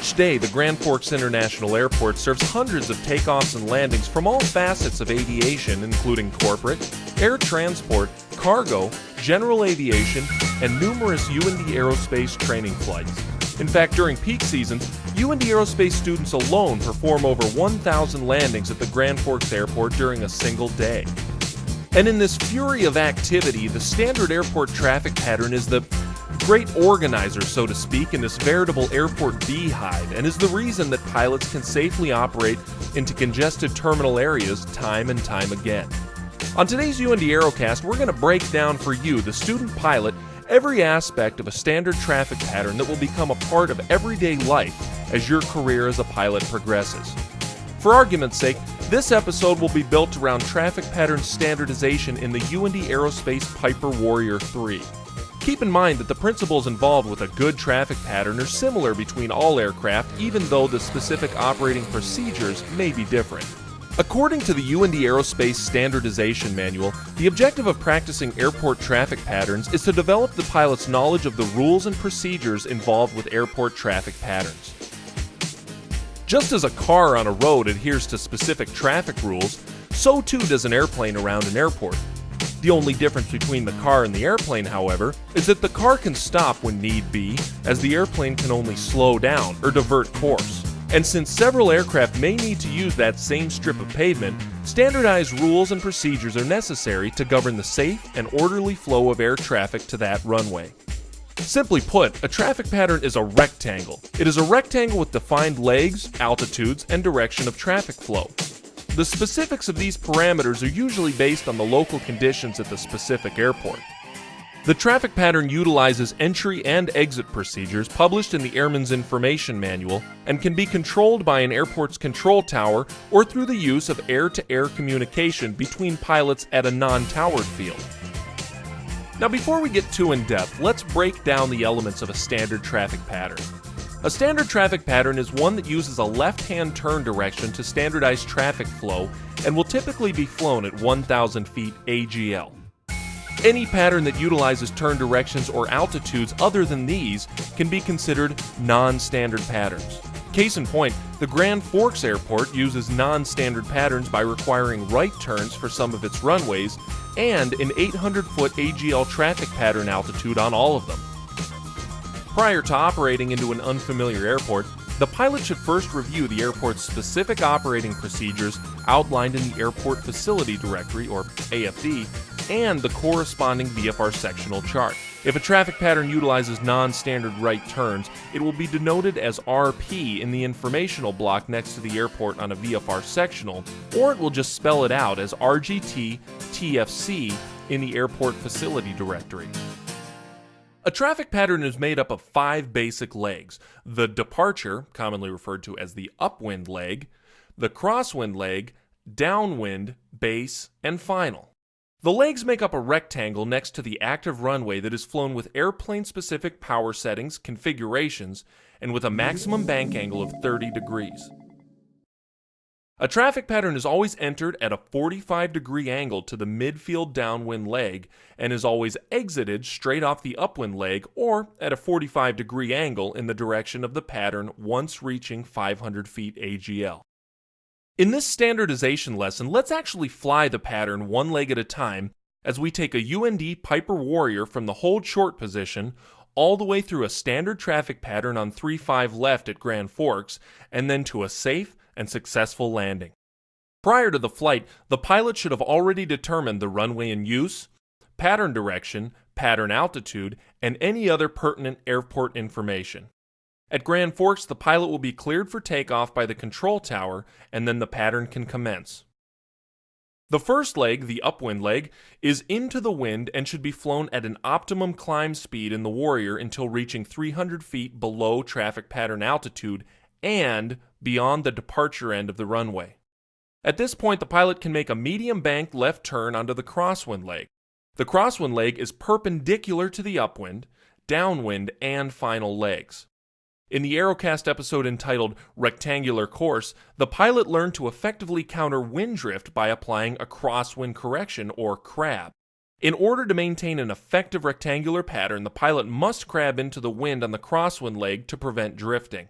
Each day, the Grand Forks International Airport serves hundreds of takeoffs and landings from all facets of aviation, including corporate, air transport, cargo, general aviation, and numerous UND Aerospace training flights. In fact, during peak seasons, UND Aerospace students alone perform over 1,000 landings at the Grand Forks Airport during a single day. And in this fury of activity, the standard airport traffic pattern is the great organizer, so to speak, in this veritable airport beehive, and is the reason that pilots can safely operate into congested terminal areas time and time again. On today's UND Aerocast, we're going to break down for you, the student pilot, every aspect of a standard traffic pattern that will become a part of everyday life as your career as a pilot progresses. For argument's sake, this episode will be built around traffic pattern standardization in the UND Aerospace Piper Warrior 3. Keep in mind that the principles involved with a good traffic pattern are similar between all aircraft, even though the specific operating procedures may be different. According to the UND Aerospace Standardization Manual, the objective of practicing airport traffic patterns is to develop the pilot's knowledge of the rules and procedures involved with airport traffic patterns. Just as a car on a road adheres to specific traffic rules, so too does an airplane around an airport. The only difference between the car and the airplane, however, is that the car can stop when need be, as the airplane can only slow down or divert course. And since several aircraft may need to use that same strip of pavement, standardized rules and procedures are necessary to govern the safe and orderly flow of air traffic to that runway. Simply put, a traffic pattern is a rectangle. It is a rectangle with defined legs, altitudes, and direction of traffic flow. The specifics of these parameters are usually based on the local conditions at the specific airport. The traffic pattern utilizes entry and exit procedures published in the Airman's Information Manual and can be controlled by an airport's control tower or through the use of air-to-air communication between pilots at a non-towered field. Now, before we get too in-depth, let's break down the elements of a standard traffic pattern. A standard traffic pattern is one that uses a left-hand turn direction to standardize traffic flow and will typically be flown at 1,000 feet AGL. Any pattern that utilizes turn directions or altitudes other than these can be considered non-standard patterns. Case in point, the Grand Forks Airport uses non-standard patterns by requiring right turns for some of its runways and an 800-foot AGL traffic pattern altitude on all of them. Prior to operating into an unfamiliar airport, the pilot should first review the airport's specific operating procedures outlined in the Airport Facility Directory, or AFD, and the corresponding VFR sectional chart. If a traffic pattern utilizes non-standard right turns, it will be denoted as RP in the informational block next to the airport on a VFR sectional, or it will just spell it out as RGT TFC in the Airport Facility Directory. A traffic pattern is made up of 5 basic legs: the departure, commonly referred to as the upwind leg, the crosswind leg, downwind, base, and final. The legs make up a rectangle next to the active runway that is flown with airplane-specific power settings, configurations, and with a maximum bank angle of 30 degrees. A traffic pattern is always entered at a 45-degree angle to the midfield downwind leg and is always exited straight off the upwind leg or at a 45-degree angle in the direction of the pattern once reaching 500 feet AGL. In this standardization lesson, let's actually fly the pattern one leg at a time as we take a UND Piper Warrior from the hold short position all the way through a standard traffic pattern on 3-5 left at Grand Forks and then to a safe and successful landing. Prior to the flight, the pilot should have already determined the runway in use, pattern direction, pattern altitude, and any other pertinent airport information. At Grand Forks, the pilot will be cleared for takeoff by the control tower, and then the pattern can commence. The first leg, the upwind leg, is into the wind and should be flown at an optimum climb speed in the Warrior until reaching 300 feet below traffic pattern altitude and beyond the departure end of the runway. At this point, the pilot can make a medium banked left turn onto the crosswind leg. The crosswind leg is perpendicular to the upwind, downwind, and final legs. In the Aerocast episode entitled Rectangular Course, the pilot learned to effectively counter wind drift by applying a crosswind correction, or crab. In order to maintain an effective rectangular pattern, the pilot must crab into the wind on the crosswind leg to prevent drifting.